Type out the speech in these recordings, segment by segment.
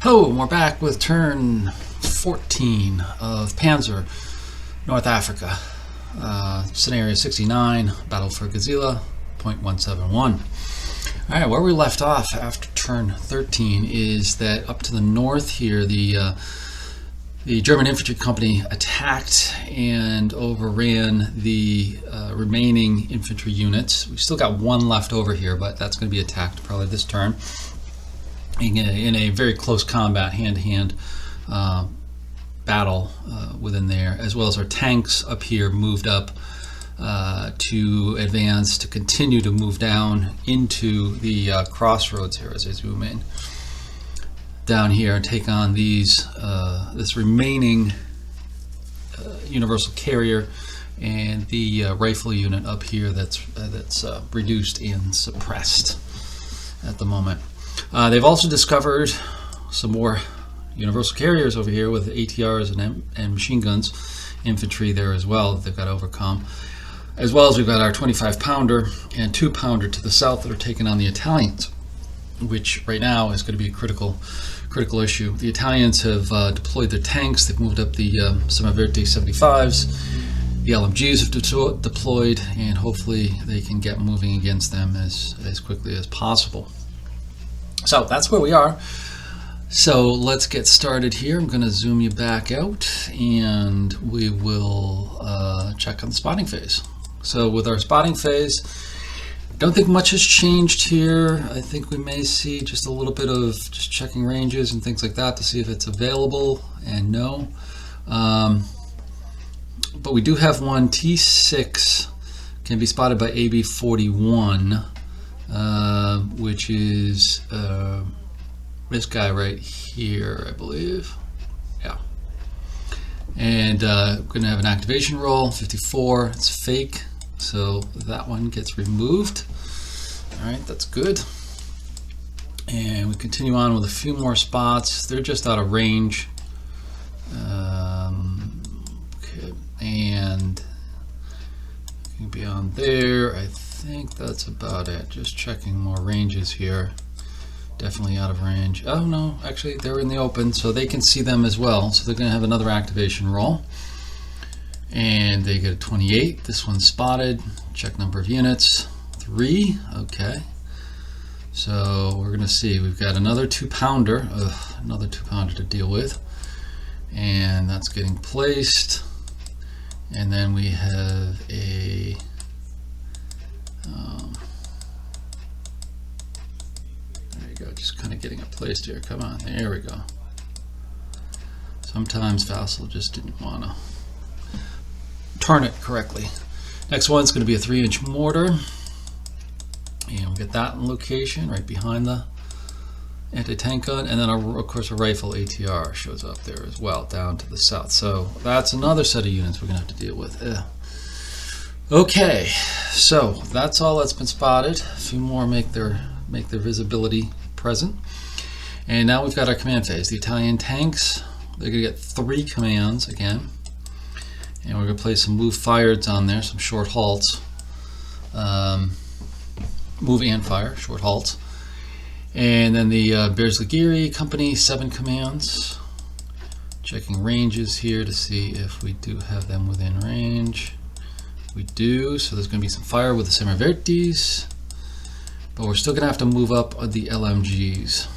Hello, and we're back with turn 14 of Panzer, North Africa. Scenario 69, Battle for Gazala, 0.171. Alright, where we left off after turn 13 is that up to the north here, the German infantry company attacked and overran the remaining infantry units. We still got one left over here, but that's going to be attacked probably this turn in a very close combat, hand-to-hand battle within there, as well as our tanks up here moved up to advance, to continue to move down into the crossroads here as they zoom in down here and take on these this remaining universal carrier and the rifle unit up here that's reduced and suppressed at the moment. They've also discovered some more universal carriers over here with ATRs and machine guns, infantry there as well that they've got to overcome, as well as we've got our 25 pounder and 2 pounder to the south that are taking on the Italians, which right now is going to be a critical issue. The Italians have deployed their tanks. They've moved up the Semaverte 75s. The LMGs have deployed, and hopefully they can get moving against them as quickly as possible. So that's where we are. So let's get started here. I'm going to zoom you back out and we will check on the spotting phase. So with our spotting phase, I don't think much has changed here. I think we may see just a little bit of just checking ranges and things like that to see if it's available, and no. But we do have one T6 can be spotted by AB41. Which is this guy right here, I believe. Yeah. And we're going to have an activation roll, 54. It's fake, so that one gets removed. All right, that's good. And we continue on with a few more spots. They're just out of range. Okay, and beyond there, I think that's about it. Just checking more ranges here. Definitely out of range. Oh no, actually they're in the open, so they can see them as well. So they're going to have another activation roll. And they get a 28. This one's spotted. Check number of units. 3. Okay. So we're going to see. We've got another 2 pounder. Another 2 pounder to deal with. And that's getting placed. And then we have a there you go, just kind of getting it placed here. Come on, there we go. Sometimes Vassal just didn't want to turn it correctly. Next one's going to be a 3-inch mortar, and we'll get that in location right behind the anti-tank gun, and then of course a rifle ATR shows up there as well down to the south. So that's another set of units we're going to have to deal with. Okay, so that's all that's been spotted. A few more make their visibility present. And now we've got our command phase. The Italian tanks, they're going to get 3 commands again. And we're going to place some move fireds on there, some short halts. Move and fire, short halts. And then the Berzligiri company, 7 commands. Checking ranges here to see if we do have them within range. We do, so there's going to be some fire with the Semaverdis, but we're still going to have to move up the LMGs.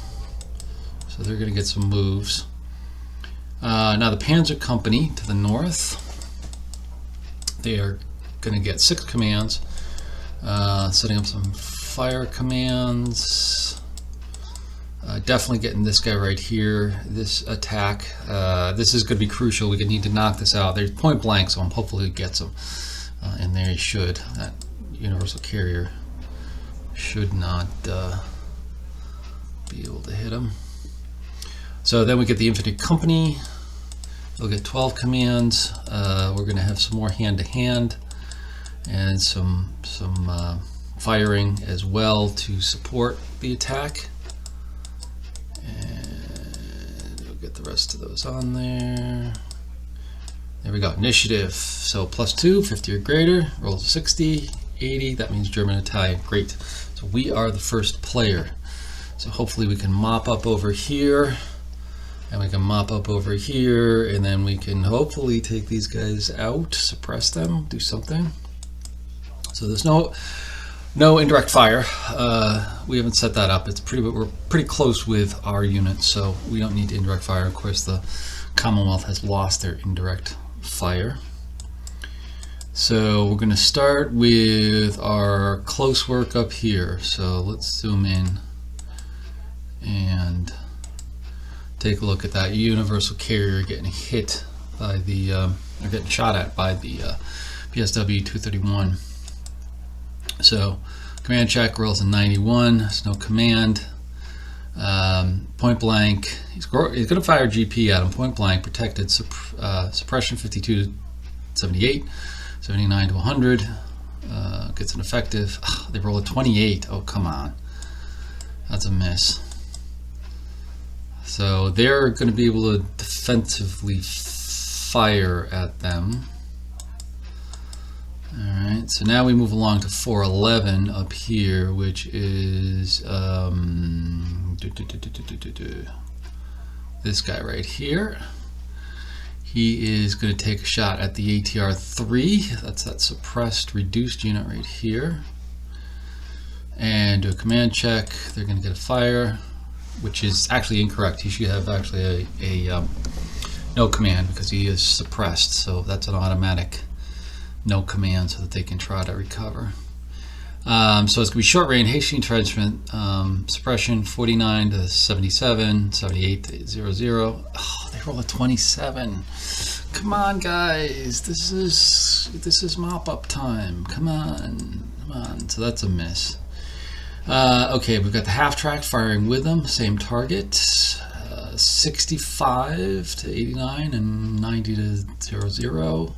So they're going to get some moves. Now the Panzer company to the north, they are going to get 6 commands, setting up some fire commands. Definitely getting this guy right here, this attack. This is going to be crucial. We're going to need to knock this out. They're point blank, so hopefully it gets them. And there he should. That universal carrier should not be able to hit him. So then we get the infantry company. They'll get 12 commands. We're going to have some more hand-to-hand and some firing as well to support the attack. And we'll get the rest of those on there. There we go, initiative. So +2, 50 or greater, rolls 60, 80, that means German Italian, great. So we are the first player. So hopefully we can mop up over here And we can mop up over here, and then we can hopefully take these guys out, suppress them, do something. So there's no indirect fire. We haven't set that up. We're pretty close with our unit, so we don't need indirect fire. Of course, the Commonwealth has lost their indirect fire. So we're going to start with our close work up here. So let's zoom in and take a look at that universal carrier getting hit by the, or getting shot at by the PSW 231. So command check, rolls a 91, there's no command. Point blank, he's going to fire GP at him, point blank, protected, suppression 52 to 78, 79 to 100, gets an effective. They roll a 28, oh come on, that's a miss. So they're going to be able to defensively fire at them. Alright, so now we move along to 411 up here, which is this guy right here. He is going to take a shot at the ATR 3, that's that suppressed reduced unit right here, and do a command check. They're going to get a fire, which is actually incorrect. He should have actually a no command because he is suppressed, so that's an automatic no command so that they can try to recover. So it's going to be short range, hasty entrenchment, suppression 49 to 77, 78 to 00. Oh, they roll a 27. Come on, guys, this is mop up time. Come on. So that's a miss. Okay, we've got the half track firing with them, same target, 65 to 89 and 90 to 00.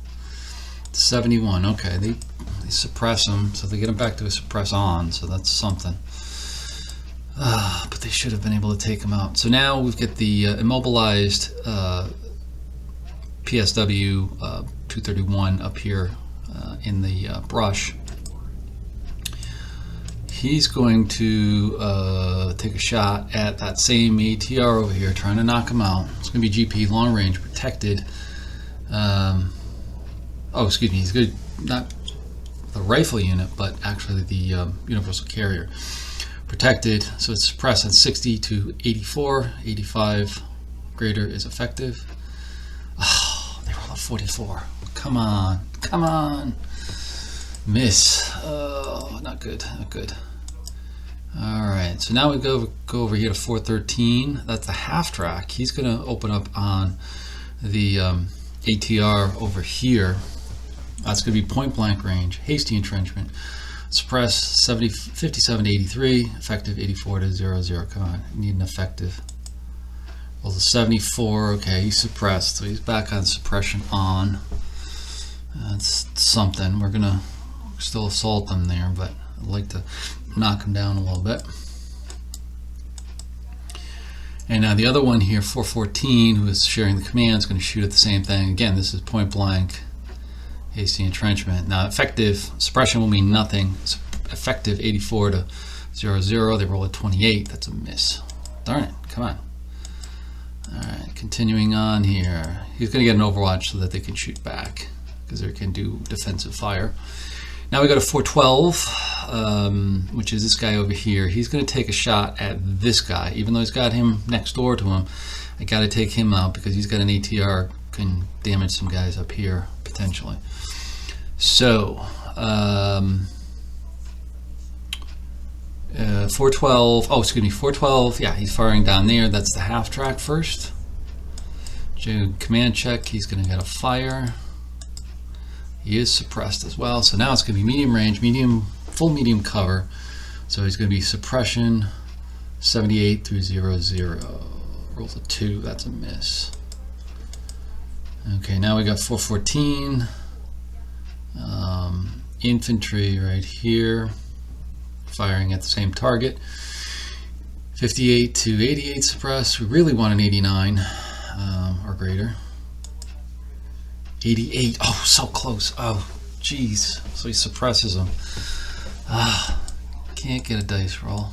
71. Okay, they suppress them, so they get them back to a suppress on, so that's something. But they should have been able to take them out. So now we've got the immobilized PSW 231 up here in the brush. He's going to take a shot at that same ATR over here, trying to knock him out. It's going to be GP, long range, protected. Oh, excuse me, he's good, not the rifle unit, but actually the universal carrier. Protected, so it's suppressed on 60 to 84, 85 greater is effective. Oh, they roll a 44. Come on. Miss. Oh, not good. Alright, so now we go over here to 413. That's the half track. He's going to open up on the ATR over here. That's going to be point blank range, hasty entrenchment, suppress 57 to 83, effective 84 to 00. Come on, you need an effective. Well, the 74, okay, he's suppressed, so he's back on suppression on. That's something. We're going to still assault them there, but I'd like to knock him down a little bit. And now the other one here, 414, who is sharing the command, is going to shoot at the same thing. Again, this is point blank. hasty entrenchment. Now effective suppression will mean nothing. Effective 84 to 00. They roll a 28. That's a miss. Darn it. Come on. Alright, continuing on here. He's going to get an overwatch so that they can shoot back because they can do defensive fire. Now we go to 412, which is this guy over here. He's going to take a shot at this guy. Even though he's got him next door to him, I got to take him out because he's got an ATR, can damage some guys up here potentially. So 412, oh excuse me, 412, yeah, he's firing down there. That's the half track first. Command check, he's going to get a fire. He is suppressed as well, so now it's going to be medium range, full medium cover. So he's going to be suppression 78 through 00. Rolls a 2, that's a miss. Okay, now we got 414. Infantry right here, firing at the same target. 58 to 88 suppressed. We really want an 89 or greater. 88. Oh, so close. Oh, jeez. So he suppresses them. Can't get a dice roll.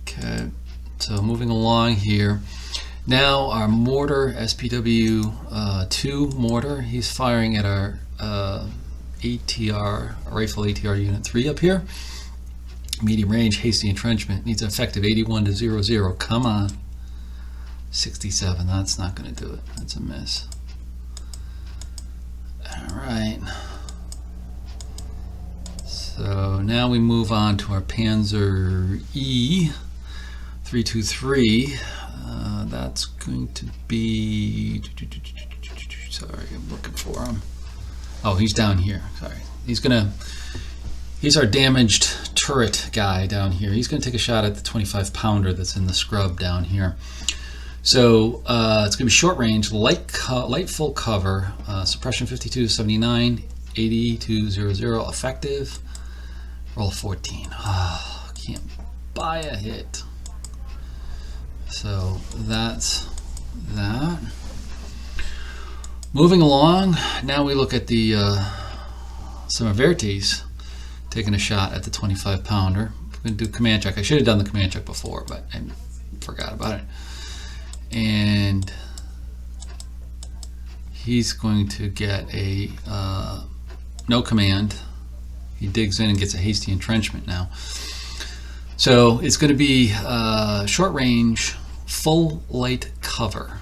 Okay. So moving along here. Now our mortar, SPW-2 mortar, he's firing at our ATR, rifle ATR Unit 3 up here. Medium range, hasty entrenchment, needs an effective 81 to 00. Come on. 67, that's not going to do it. That's a miss. Alright. So now we move on to our Panzer E 323. That's going to be... Sorry, I'm looking for him. Oh, he's down here. Sorry. He's our damaged turret guy down here. He's going to take a shot at the 25 pounder that's in the scrub down here. So it's going to be short range, light full cover, suppression 52 to 79, 80 to 00, effective. Roll 14. Oh, can't buy a hit. So that's that. Moving along, now we look at the Semiravertes taking a shot at the 25 pounder. We're going to do command check. I should have done the command check before, but I forgot about it. And he's going to get a no command. He digs in and gets a hasty entrenchment now. So it's going to be short range, full light cover.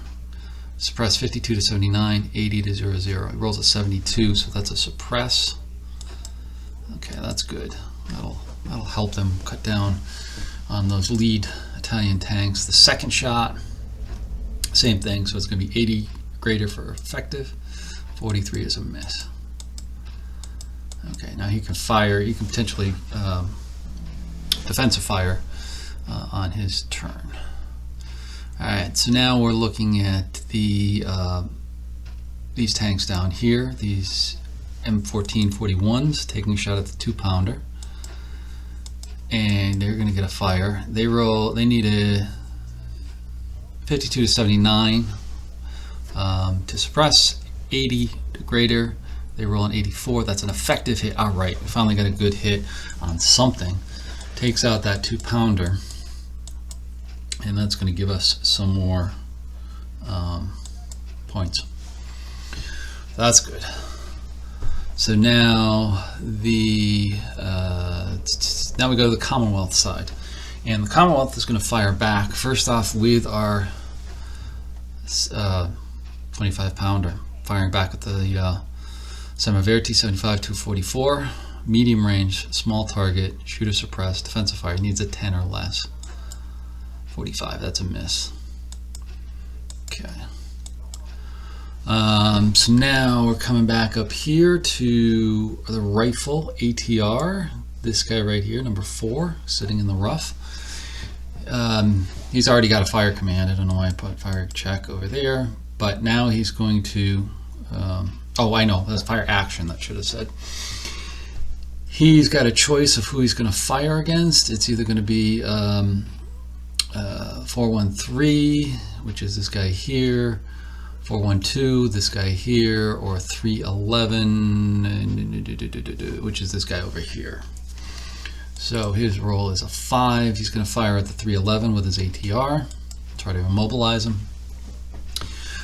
Suppress 52 to 79, 80 to 00. He rolls a 72, so that's a suppress. Okay, that's good. That'll help them cut down on those lead Italian tanks. The second shot, same thing, so it's going to be 80 greater for effective. 43 is a miss. Okay, now he can fire. He can potentially defensive fire on his turn. All right, so now we're looking at the these tanks down here, these M1441s taking a shot at the 2 pounder, and they're going to get a fire. They need a 52 to 79 to suppress, 80 to greater. They roll an 84. That's an effective hit. All right, we finally got a good hit on something. Takes out that 2 pounder. And that's going to give us some more points. That's good. So now now we go to the Commonwealth side, and the Commonwealth is going to fire back. First off, with our 25 pounder, firing back at the Semiravertes 75 244, medium range, small target, shooter suppressed, defensive fire. He needs a 10 or less. 45, that's a miss. Okay. So now we're coming back up here to the rifle ATR. This guy right here, number 4, sitting in the rough. He's already got a fire command. I don't know why I put fire check over there, but now he's going to. Oh, I know. That's fire action. That should have said. He's got a choice of who he's going to fire against. It's either going to be 413, which is this guy here, 412, this guy here, or 311, which is this guy over here. So his roll is a 5. He's going to fire at the 311 with his ATR, try to immobilize him.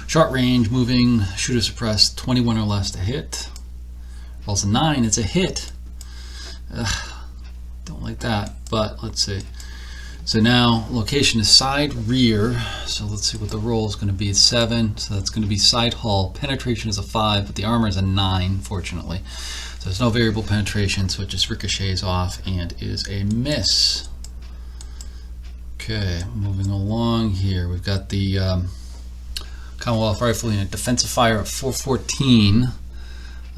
Short range, moving, shooter suppressed, 21 or less to hit. Rolls a 9, it's a hit. Don't like that, but let's see. So now location is side rear. So let's see what the roll is going to be. It's 7, so that's going to be side hull. Penetration is a 5, but the armor is a 9, fortunately. So there's no variable penetration, so it just ricochets off and is a miss. Okay, moving along here, we've got the Commonwealth rifle unit defensive fire at 414,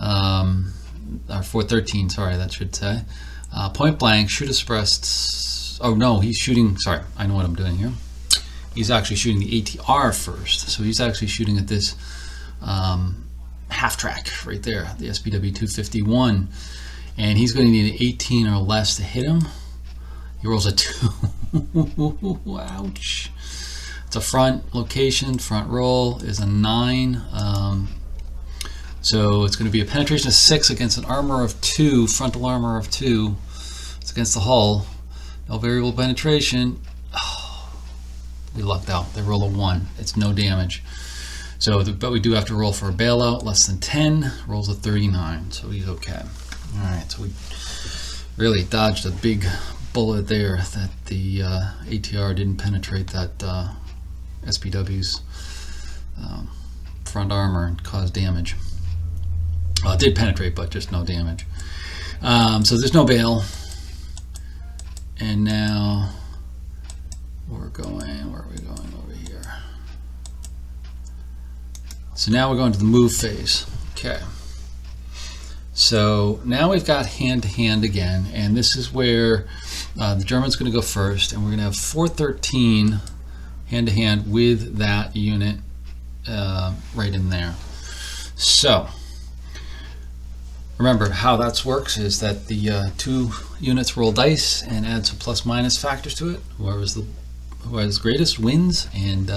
or 413, sorry, that should say. Point blank, shooter suppressed. Oh no, he's shooting, sorry, I know what I'm doing here. He's actually shooting the ATR first. So he's actually shooting at this half track right there, the SPW-251. And he's going to need an 18 or less to hit him. He rolls a 2. Ouch. It's a front location, front roll is a 9. So it's going to be a penetration of 6 against an armor of 2, frontal armor of 2. It's against the hull. No variable penetration. Oh, we lucked out. They roll a 1. It's no damage. So, but we do have to roll for a bailout. Less than 10. Rolls a 39. So he's okay. All right. So we really dodged a big bullet there that the ATR didn't penetrate that SPW's front armor and cause damage. It did penetrate, but just no damage. So there's no bail. And now we're going, where are we going over here? So now we're going to the move phase. Okay. So now we've got hand-to-hand again, and this is where the German's going to go first, and we're going to have 413 hand-to-hand with that unit right in there. So remember how that works is that the 2 units roll dice and add some plus-minus factors to it. Who has the greatest wins and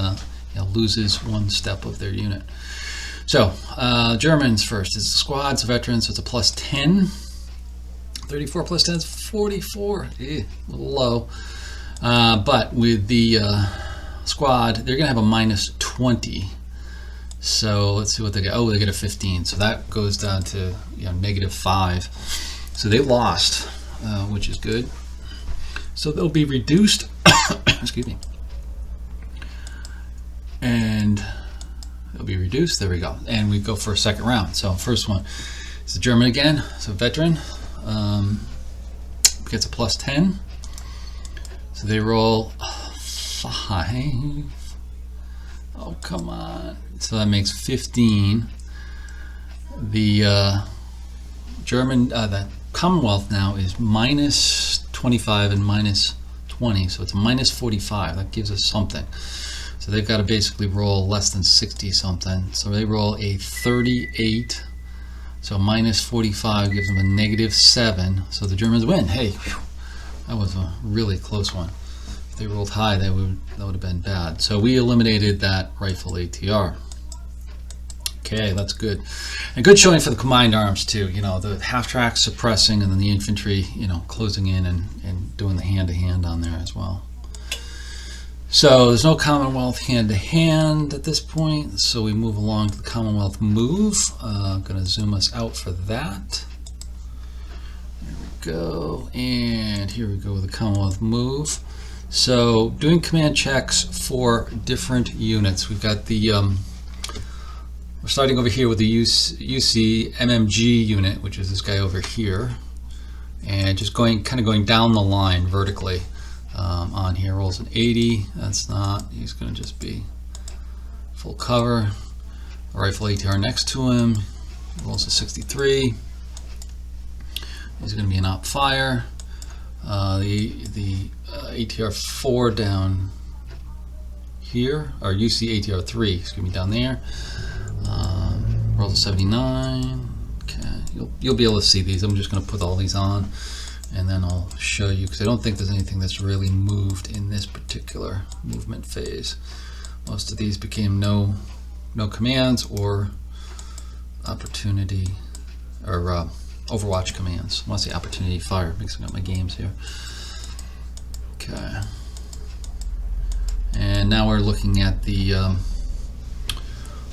loses 1 step of their unit. So Germans first. It's the squads, veterans, so it's a plus 10. 34 plus 10 is 44. A little low. But with the squad, they're going to have a minus 20. So let's see what they get. Oh, they get a 15. So that goes down to negative 5. So they lost, which is good. So they'll be reduced. Excuse me. And they'll be reduced. There we go. And we go for a second round. So first one is the German again. So veteran gets a plus 10. So they roll 5. Oh, come on. So that makes 15. The German, the Commonwealth now is minus 25 and minus 20. So it's a minus 45. That gives us something. So they've got to basically roll less than 60 something. So they roll a 38. So minus 45 gives them a negative 7. So the Germans win. Hey, whew, that was a really close one. If they rolled high, that would have been bad. So we eliminated that rifle ATR. Okay, that's good. And good showing for the combined arms too. The half track suppressing and then the infantry, closing in and doing the hand-to-hand on there as well. So there's no Commonwealth hand-to-hand at this point, so we move along to the Commonwealth move. I'm going to zoom us out for that. There we go, and here we go with the Commonwealth move. So doing command checks for different units. We've got the, we're starting over here with the UC MMG unit, which is this guy over here, and just kind of going down the line vertically. On here, rolls an 80. That's not, he's going to just be full cover. A rifle ATR next to him rolls a 63. He's going to be an op fire. The ATR 4 down here, or UC ATR 3, excuse me, down there, rolls a 79. Okay, you'll be able to see these. I'm just going to put all these on, and then I'll show you, because I don't think there's anything that's really moved in this particular movement phase. Most of these became no commands or opportunity or Overwatch commands. I want to say opportunity fire, mixing up my games here. Okay. And now we're looking at the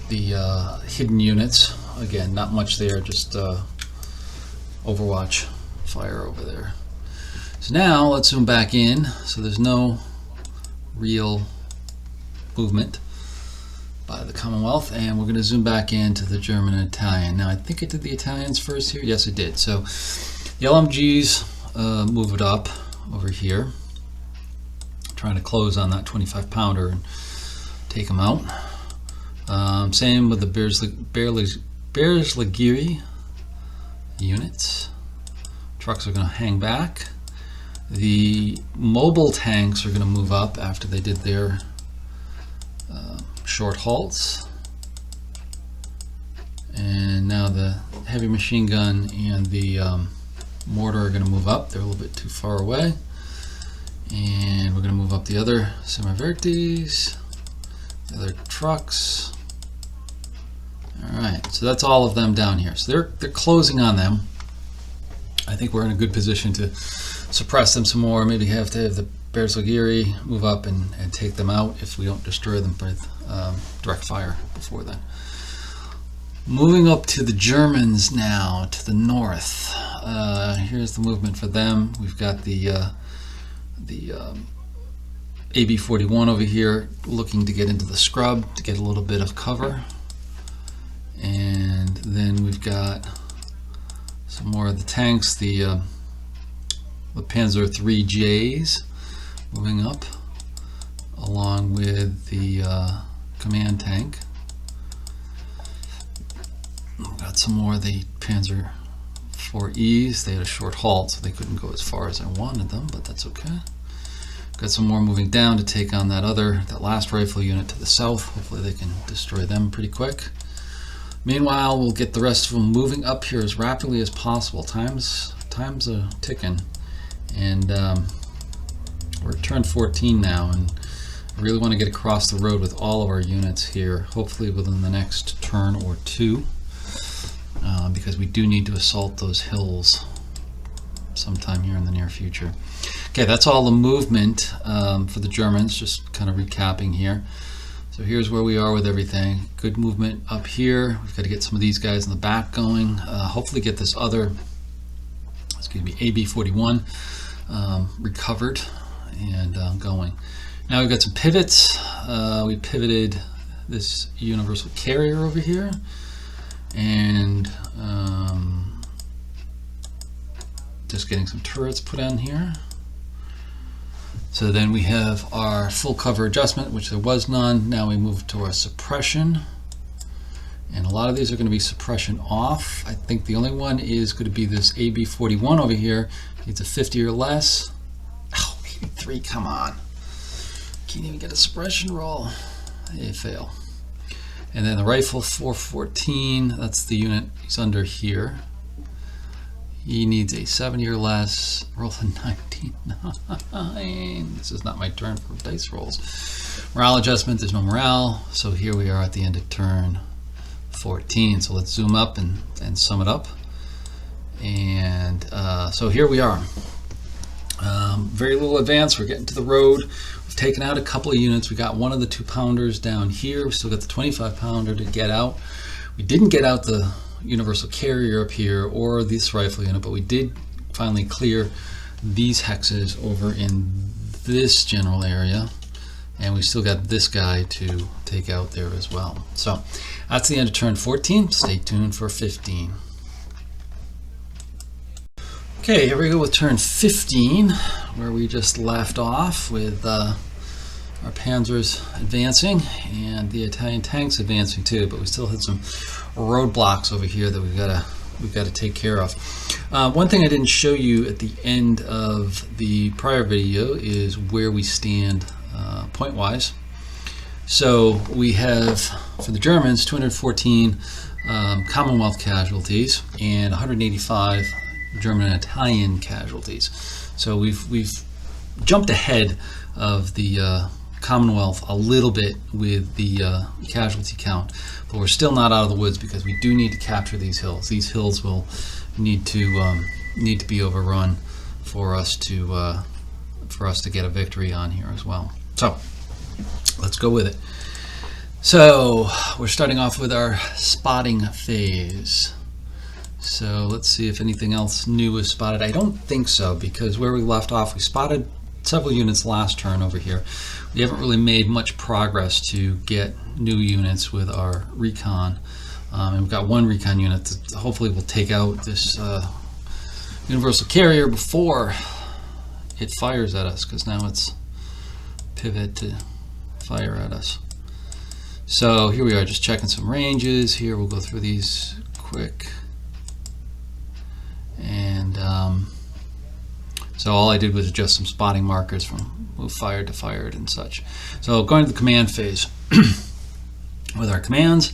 hidden units. Again, not much there, just Overwatch fire over there. So now let's zoom back in. So there's no real movement by the Commonwealth, and we're going to zoom back into the German and Italian. Now I think I did the Italians first here. Yes, I did. So the LMGs move it up over here, trying to close on that 25 pounder and take them out. Same with the Berezligiri units. Trucks are going to hang back. The mobile tanks are going to move up after they did their short halts. And now the heavy machine gun and the mortar are going to move up. They're a little bit too far away. And we're going to move up the other Semivertis, the other trucks. Alright, so that's all of them down here. So they're closing on them. I think we're in a good position to suppress them some more. Maybe have to have the Bersaglieri move up and take them out if we don't destroy them with direct fire before then. Moving up to the Germans now, to the north. Here's the movement for them. We've got the AB-41 over here looking to get into the scrub to get a little bit of cover. And then we've got some more of the tanks, the Panzer 3Js moving up along with the command tank. We've got some more of the Panzer 4Es. They had a short halt, so they couldn't go as far as I wanted them, but that's okay. Got some more moving down to take on that last rifle unit to the south. Hopefully they can destroy them pretty quick. Meanwhile, we'll get the rest of them moving up here as rapidly as possible. Time's a ticking, and we're at turn 14 now, and I really want to get across the road with all of our units here, hopefully within the next turn or two, because we do need to assault those hills sometime here in the near future. Okay, that's all the movement for the Germans, just kind of recapping here. So here's where we are with everything. Good movement up here. We've got to get some of these guys in the back going. Hopefully get this other, AB-41 recovered and going. Now we've got some pivots. We pivoted this universal carrier over here, and just getting some turrets put on here. So then we have our full cover adjustment, which there was none. Now we move to our suppression. And a lot of these are going to be suppression off. I think the only one is going to be this AB-41 over here. Needs a 50 or less. Oh, 83, come on. Can't even get a suppression roll. They fail. And then the rifle 414, that's the unit he's under here. He needs a 70 or less, roll a 99. This is not my turn for dice rolls. Morale adjustment, there's no morale. So here we are at the end of turn 14. So let's zoom up and sum it up. And so here we are. Very little advance, we're getting to the road. We've taken out a couple of units. We got one of the 2-pounders down here. We still got the 25-pounder to get out. We didn't get out the universal carrier up here or this rifle unit, but we did finally clear these hexes over in this general area, and we still got this guy to take out there as well. So that's the end of turn 14. Stay tuned for 15. Okay, here we go with turn 15, where we just left off with our Panzers advancing and the Italian tanks advancing too, but we still had some roadblocks over here that we've got to take care of. One thing I didn't show you at the end of the prior video is where we stand point wise. So we have, for the Germans, 214 Commonwealth casualties and 185 German and Italian casualties. So we've jumped ahead of the Commonwealth a little bit with the casualty count, but we're still not out of the woods because we do need to capture these hills. These hills will need to be overrun for us to get a victory on here as well. So let's go with it. So we're starting off with our spotting phase. So let's see if anything else new is spotted. I don't think so, because where we left off, we spotted several units last turn over here. We haven't really made much progress to get new units with our recon. And we've got one recon unit that hopefully will take out this universal carrier before it fires at us, because now it's pivot to fire at us. So here we are, just checking some ranges here. We'll go through these quick. And so all I did was adjust some spotting markers from move fired to fired and such. So going to the command phase with our commands,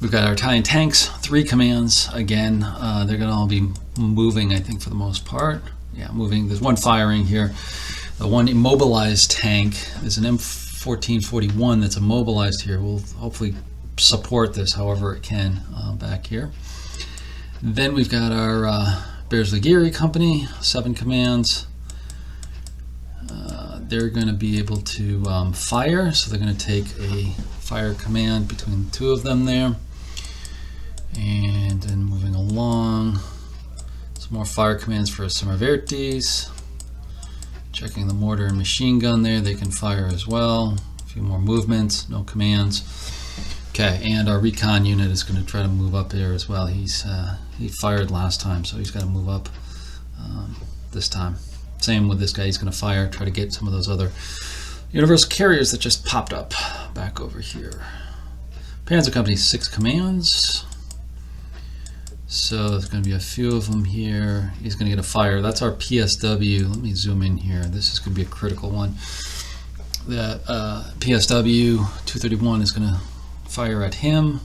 we've got our Italian tanks, 3 commands. Again, they're going to all be moving, I think, for the most part. Yeah, moving. There's one firing here. The one immobilized tank is an M1441 that's immobilized here. We'll hopefully support this however it can back here. Then we've got our Bersaglieri company, 7 commands. they're going to be able to fire, so they're going to take a fire command between the two of them there. And then moving along, some more fire commands for Semiravertes. Checking the mortar and machine gun there, they can fire as well. A few more movements, no commands. Okay, and our recon unit is going to try to move up there as well. He fired last time, so he's got to move up this time. Same with this guy, he's going to fire, try to get some of those other universal carriers that just popped up back over here. Panzer Company, 6 commands. So there's going to be a few of them here. He's going to get a fire. That's our PSW. Let me zoom in here. This is going to be a critical one. The PSW 231 is going to fire at him.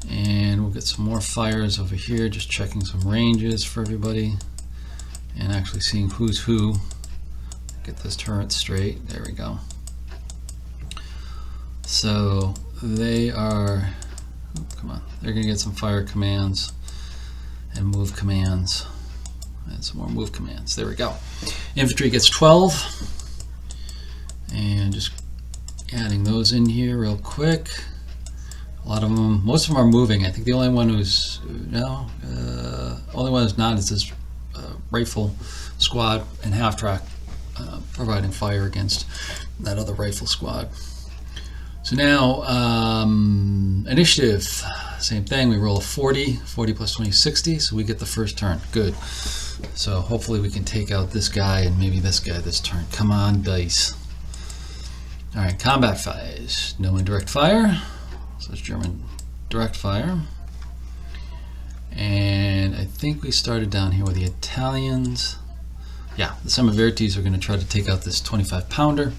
And we'll get some more fires over here, just checking some ranges for everybody. And actually seeing who's who. Get this turret straight. There we go. So they are, come on, they're going to get some fire commands and move commands. And some more move commands. There we go. Infantry gets 12. And just adding those in here real quick. A lot of them, most of them are moving. I think the only one who's, only one who's not is this rifle squad and half-track providing fire against that other rifle squad. So now, initiative, same thing. We roll a 40 plus 20, 60, so we get the first turn. Good. So hopefully we can take out this guy and maybe this guy this turn. Come on, dice. All right, combat phase. No indirect fire. So it's German direct fire. And I think we started down here with the Italians. Yeah, the Semiravertes are going to try to take out this 25-pounder.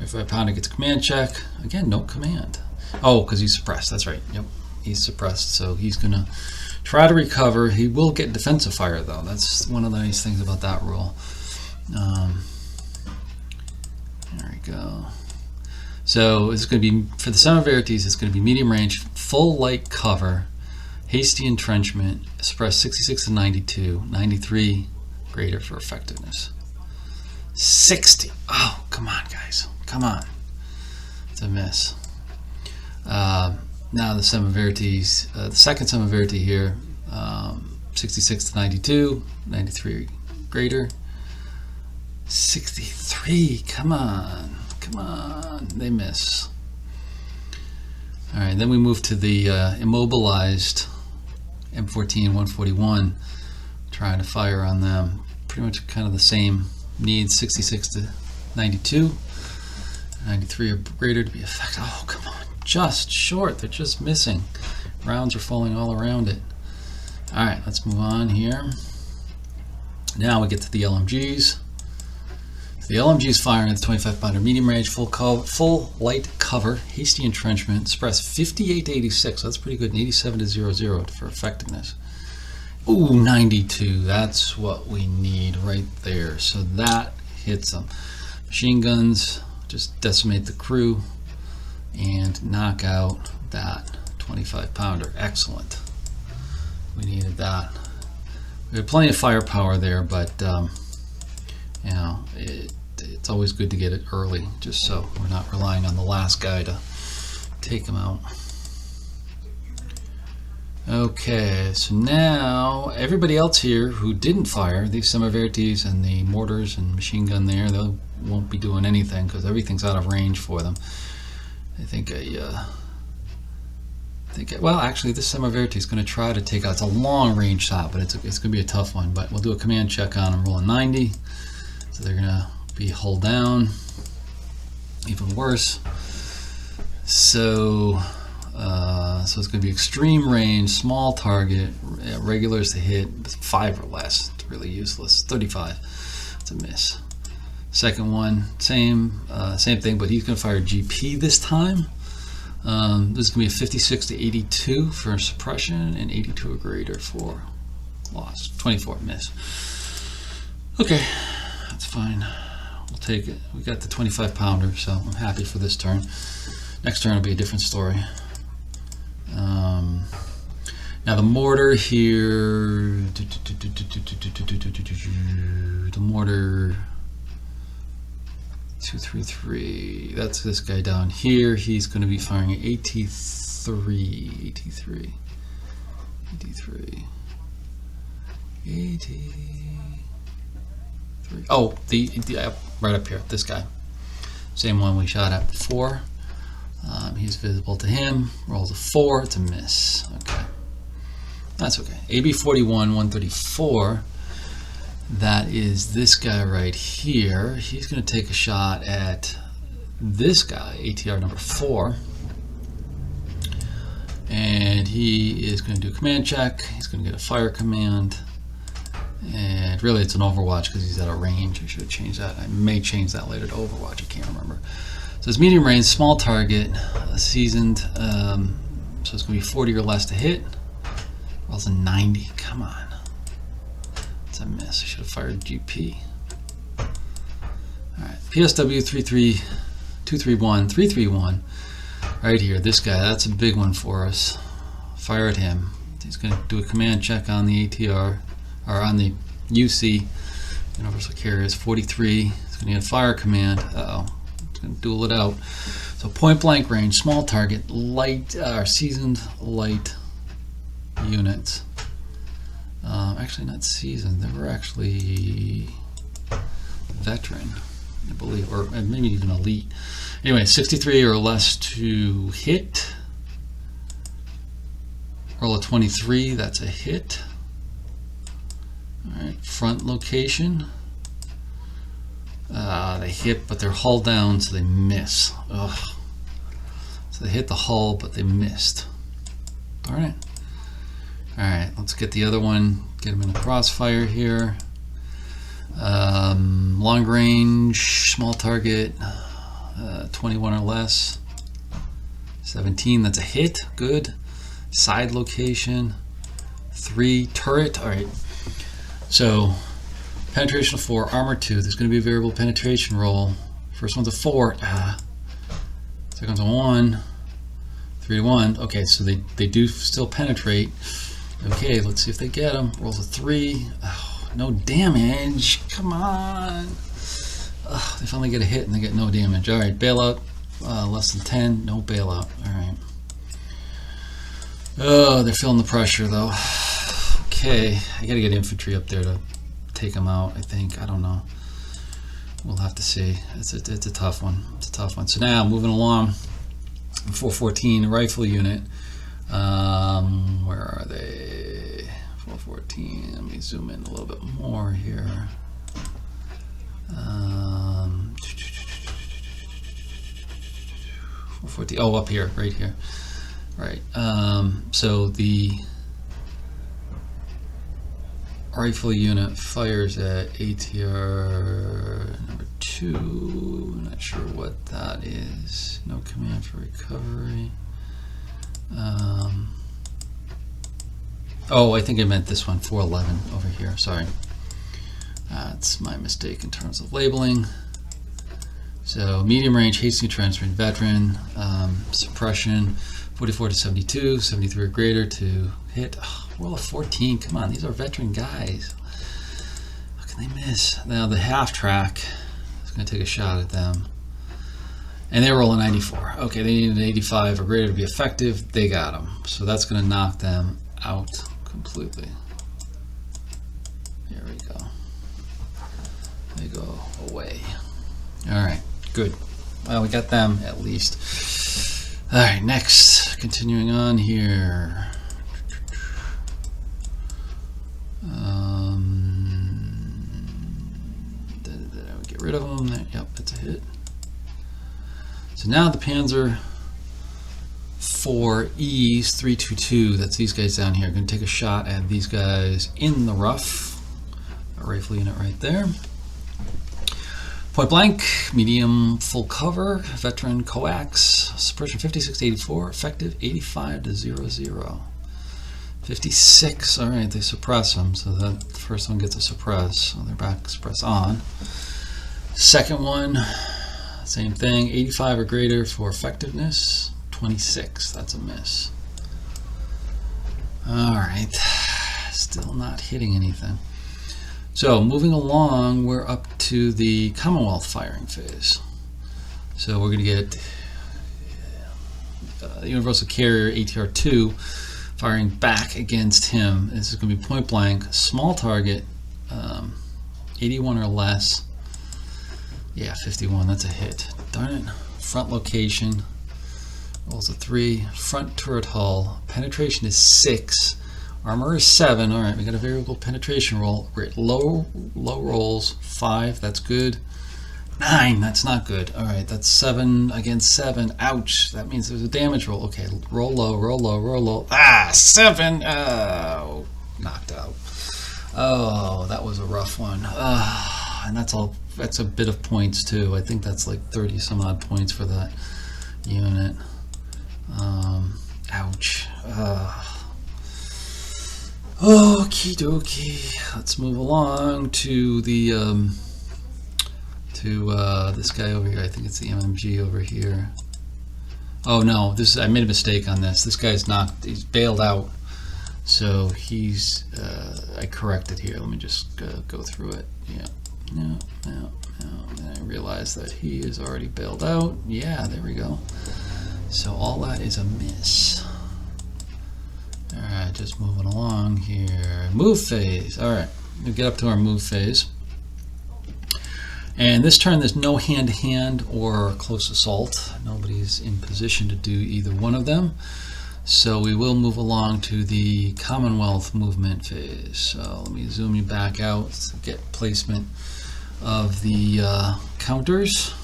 25-pounder gets a command check. Again, no command. Oh, because he's suppressed. That's right. Yep, he's suppressed. So he's going to try to recover. He will get defensive fire, though. That's one of the nice things about that rule. There we go. So it's going to be, for the Semiravertes, it's going to be medium range, full light cover, hasty entrenchment, suppress 66 to 92, 93 greater for effectiveness. 60. Oh, come on, guys. Come on. It's a miss. Now the Semiravertes, the second Semiverti here, 66 to 92, 93 greater. 63. Come on. Come on. They miss. All right, then we move to the immobilized M14, 141, trying to fire on them. Pretty much kind of the same needs, 66 to 92, 93 or greater to be effective. Oh, come on, just short. They're just missing. Rounds are falling all around it. All right, let's move on here. Now we get to the LMGs. The LMG is firing at the 25-pounder, medium range, full light cover, hasty entrenchment, suppress 58 to 86. That's pretty good, and 87 to 00 for effectiveness. Ooh, 92. That's what we need right there. So that hits them. Machine guns just decimate the crew and knock out that 25-pounder. Excellent. We needed that. We had plenty of firepower there, but you know, it's always good to get it early, just so we're not relying on the last guy to take him out. Okay, so now everybody else here who didn't fire, these Semiravertes and the mortars and machine gun there, they won't be doing anything because everything's out of range for them. I think well, actually, this Semiverti is going to try to take out. It's a long range shot, but it's going to be a tough one. But we'll do a command check on them, rolling 90. So they're going to be hull down. Even worse. So it's going to be extreme range, small target, regulars to hit, 5 or less. It's really useless. 35. It's a miss. Second one, same thing, but he's going to fire GP this time. This is going to be a 56 to 82 for suppression and 82 or greater for loss. 24 miss. Okay, that's fine. We'll take it. We got the 25-pounder, so I'm happy for this turn. Next turn will be a different story. Now the mortar here, the mortar 233. That's this guy down here. He's going to be firing at 83. 83. 83. 83. Oh, the right up here. This guy. Same one we shot at before. He's visible to him. Rolls a 4. It's a miss. Okay. That's okay. AB 41 134. That is this guy right here. He's going to take a shot at this guy, ATR number 4. And he is going to do a command check. He's going to get a fire command. And really it's an Overwatch because he's at a range. I should have changed that. I may change that later to Overwatch. I can't remember. So it's medium range, small target, seasoned. So it's going to be 40 or less to hit. Rolls a 90. Come on. It's a miss. I should have fired GP. Alright. PSW 331. Right here. This guy. That's a big one for us. Fire at him. He's going to do a command check on the ATR. Or on the UC. Universal Carriers. 43. He's going to get a fire command. Uh-oh. It's going to duel it out. So point blank range. Small target. Light. Seasoned light units. Actually not seasoned, they were actually veteran, I believe, or maybe even elite. Anyway, 63 or less to hit. Roll a 23, that's a hit. Alright, front location. They hit, but they're hull down, so they miss. Ugh. So they hit the hull, but they missed. Alright. Alright, let's get the other one, get him in the crossfire here. Long range, small target, 21 or less. 17, that's a hit, good. Side location, 3, turret, alright. So, penetration of 4, armor 2, there's going to be a variable penetration roll. First one's a 4, second one's a 1, 3 to 1. Okay, so they do still penetrate. Okay, let's see if they get him. Rolls a 3. Oh, no damage. Come on. Oh, they finally get a hit and they get no damage. All right, bailout. Less than 10. No bailout. All right. Oh, they're feeling the pressure though. Okay, I gotta get infantry up there to take them out. I think. I don't know. We'll have to see. It's a tough one. It's a tough one. So now moving along. 414 rifle unit. Where are they? 414. Let me zoom in a little bit more here. 414. Oh, up here, right here. Right. So the rifle unit fires at ATR number 2. I'm not sure what that is. No command for recovery. Oh, I think I meant this one, 411 over here. Sorry. That's my mistake in terms of labeling. So medium range, hasty transferring veteran, suppression, 44 to 72, 73 or greater to hit. Oh, roll a 14. Come on, these are veteran guys. How can they miss? Now the half track is going to take a shot at them. And they roll a 94. Okay, they need an 85 or greater to be effective. They got them. So that's going to knock them out completely. Here we go. They go away. All right, good. Well, we got them at least. All right, next. Continuing on here. Did I get rid of them? Yep, it's a hit. So now the Panzer 4Es 322, that's these guys down here, going to take a shot at these guys in the rough. A rifle unit right there. Point blank, medium full cover, veteran coax, suppression 56 to 84, effective 85 to 00. 56, all right, they suppress them, so that first one gets a suppress, so they're back suppress on. Second one, same thing, 85 or greater for effectiveness, 26, that's a miss. All right, still not hitting anything. So moving along, we're up to the Commonwealth firing phase. So we're going to get Universal Carrier ATR-2 firing back against him. This is going to be point blank, small target, 81 or less. Yeah, 51, that's a hit. Darn it. Front location, rolls a 3. Front turret hull, penetration is 6. Armor is 7. All right, we got a variable penetration roll. We're at low rolls, 5, that's good. 9, that's not good. All right, that's 7 against 7. Ouch, that means there's a damage roll. Okay, roll low, roll low, roll low. 7. Oh, knocked out. Oh, that was a rough one. And that's a bit of points too. I think that's like 30 some odd points for that unit. Ouch. Okie dokie. Let's move along to the this guy over here. I think it's the MMG over here. Oh no, I made a mistake on this. This guy's he's bailed out. So he's, I corrected here. Let me just go through it. Yeah, no. And I realized that he is already bailed out. Yeah, there we go. So all that is a miss. All right, just moving along here. Move phase. All right, we get up to our move phase. And this turn, there's no hand-to-hand or close assault. Nobody's in position to do either one of them. So we will move along to the Commonwealth movement phase. So let me zoom you back out to get placement of the counters.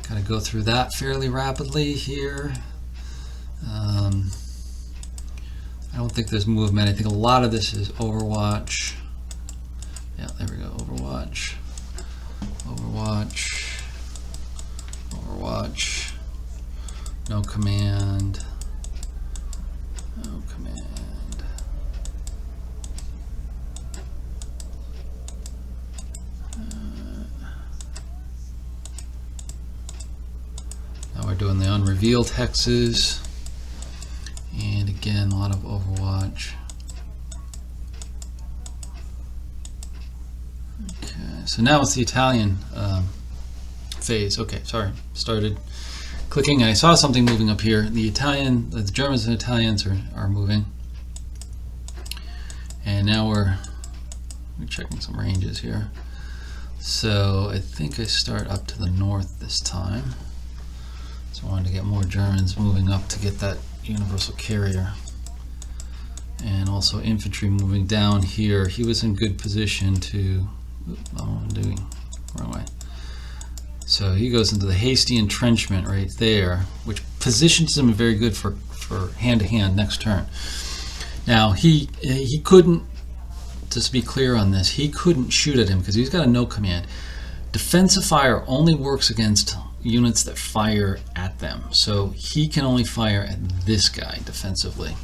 Kind of go through that fairly rapidly here. I don't think there's movement. I think a lot of this is Overwatch. Yeah, there we go. Overwatch. No command. Now we're doing the unrevealed hexes, and again a lot of Overwatch. Okay, so now it's the Italian phase. Okay, sorry, started clicking. I saw something moving up here. The Germans and Italians are moving, and now we're checking some ranges here. So I think I start up to the north this time. So I wanted to get more Germans moving up to get that universal carrier. And also infantry moving down here. He was in good position to, I'm doing wrong way. So he goes into the hasty entrenchment right there, which positions him very good for hand-to-hand next turn. Now he couldn't, just to be clear on this, he couldn't shoot at him because he's got a no command. Defensive fire only works against units that fire at them. So he can only fire at this guy defensively.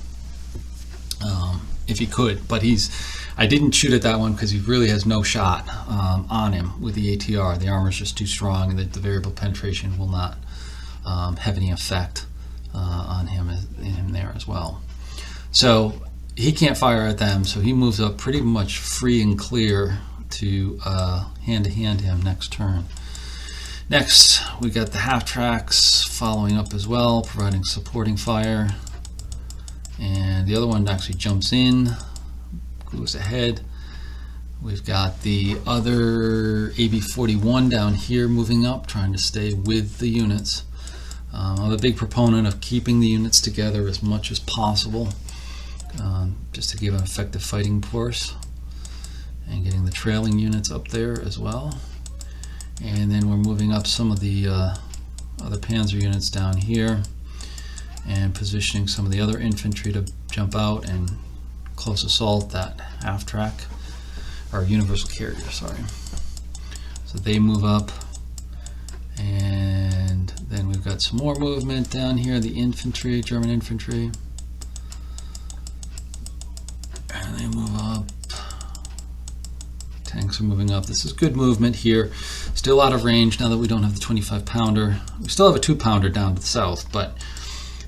If he could, but I didn't shoot at that one because he really has no shot on him with the ATR. The armor is just too strong, and the variable penetration will not have any effect on him there as well. So he can't fire at them, so he moves up pretty much free and clear to hand-to-hand him next turn. Next, we got the half tracks following up as well, providing supporting fire. And the other one actually jumps in, goes ahead. We've got the other AB-41 down here moving up, trying to stay with the units. I'm a big proponent of keeping the units together as much as possible, just to give an effective fighting force, and getting the trailing units up there as well. And then we're moving up some of the other Panzer units down here, and positioning some of the other infantry to jump out and close assault that half track, or universal carrier, sorry. So they move up, and then we've got some more movement down here, the infantry, German infantry, and they move up. Tanks are moving up. This is good movement here. Still out of range now that we don't have the 25 pounder. We still have a 2 pounder down to the south, but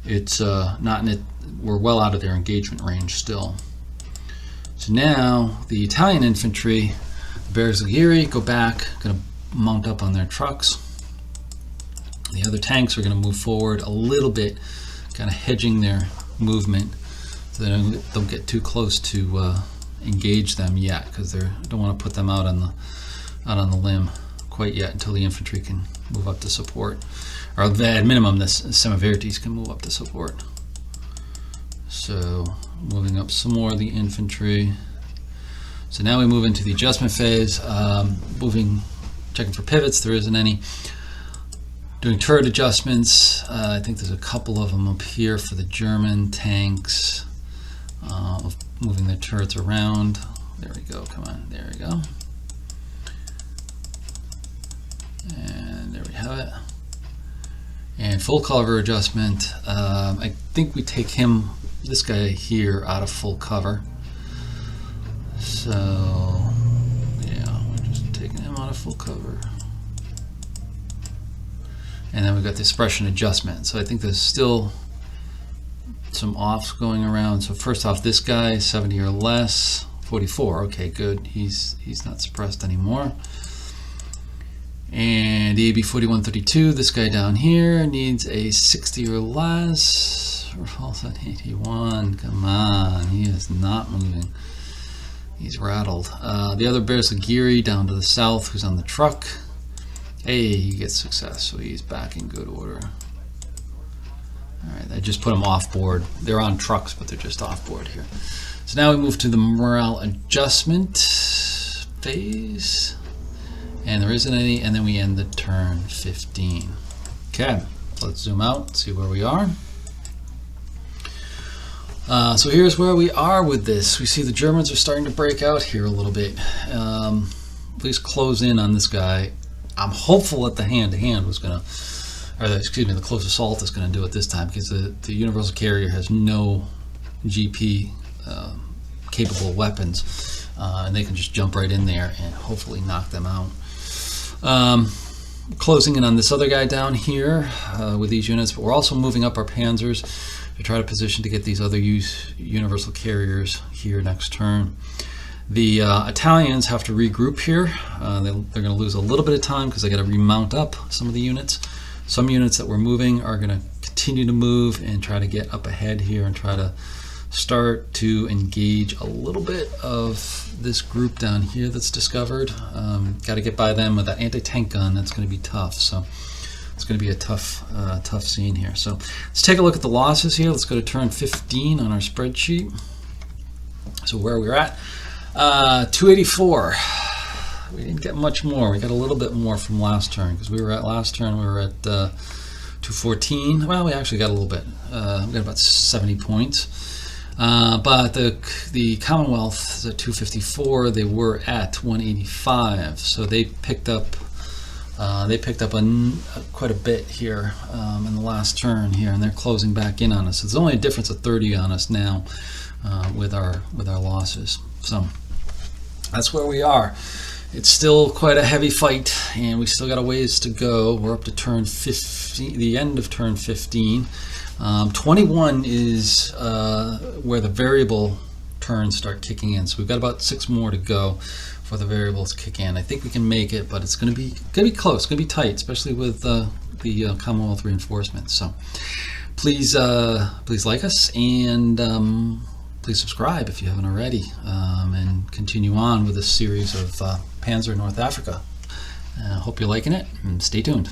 it's not in it. We're well out of their engagement range still. So now the Italian infantry, the Bersaglieri, go back, gonna mount up on their trucks, The other tanks are going to move forward a little bit, kind of hedging their movement so they don't get too close to engage them yet, because they don't want to put them out on the limb quite yet until the infantry can move up to support, or at minimum the Semiverities can move up to support. So moving up some more of the infantry. So now we move into the adjustment phase, checking for pivots, there isn't any. Doing turret adjustments, I think there's a couple of them up here for the German tanks, moving their turrets around. There we go, come on, there we go. And there we have it. And full cover adjustment, I think we take this guy here, out of full cover. So, yeah, we're just taking him out of full cover. And then we've got the suppression adjustment. So I think there's still some offs going around. So first off, this guy, 70 or less, 44. Okay, good. He's not suppressed anymore. And the AB 4132, this guy down here, needs a 60 or less. Or false at 81. Come on, he is not moving. He's rattled. The other Berzagiri down to the south, who's on the truck. Hey, he gets success, so he's back in good order. All right, I just put them off board. They're on trucks, but they're just off board here. So now we move to the morale adjustment phase, and there isn't any, and then we end the turn 15. Okay, let's zoom out, see where we are. So here's where we are with this. We see the Germans are starting to break out here a little bit. Please close in on this guy. I'm hopeful that the hand-to-hand was going to, the close assault is going to do it this time, because the Universal Carrier has no GP capable weapons, and they can just jump right in there and hopefully knock them out. Closing in on this other guy down here with these units, but we're also moving up our Panzers to try to position to get these other Universal Carriers here next turn. The Italians have to regroup here. They're going to lose a little bit of time because they got to remount up some of the units. Some units that we're moving are going to continue to move and try to get up ahead here and try to start to engage a little bit of this group down here that's discovered. Got to get by them with that anti-tank gun. That's going to be tough. So it's going to be a tough scene here. So let's take a look at the losses here. Let's go to turn 15 on our spreadsheet. So where we're at. 284. We didn't get much more. We got a little bit more from last turn, because we were at 214. Well, we actually got a little bit. We got about 70 points. But the Commonwealth is at 254. They were at 185. So they picked up quite a bit here in the last turn here, and they're closing back in on us. It's only a difference of 30 on us now with our losses. So that's where we are. It's still quite a heavy fight, and we still got a ways to go. We're up to turn 15, the end of turn 15. 21 is where the variable turns start kicking in. So we've got about 6 more to go for the variables to kick in. I think we can make it, but it's going to be close. It's going to be tight, especially with the Commonwealth reinforcements. So please like us, and please subscribe if you haven't already, and continue on with this series of Panzer North Africa. Hope you're liking it, and stay tuned.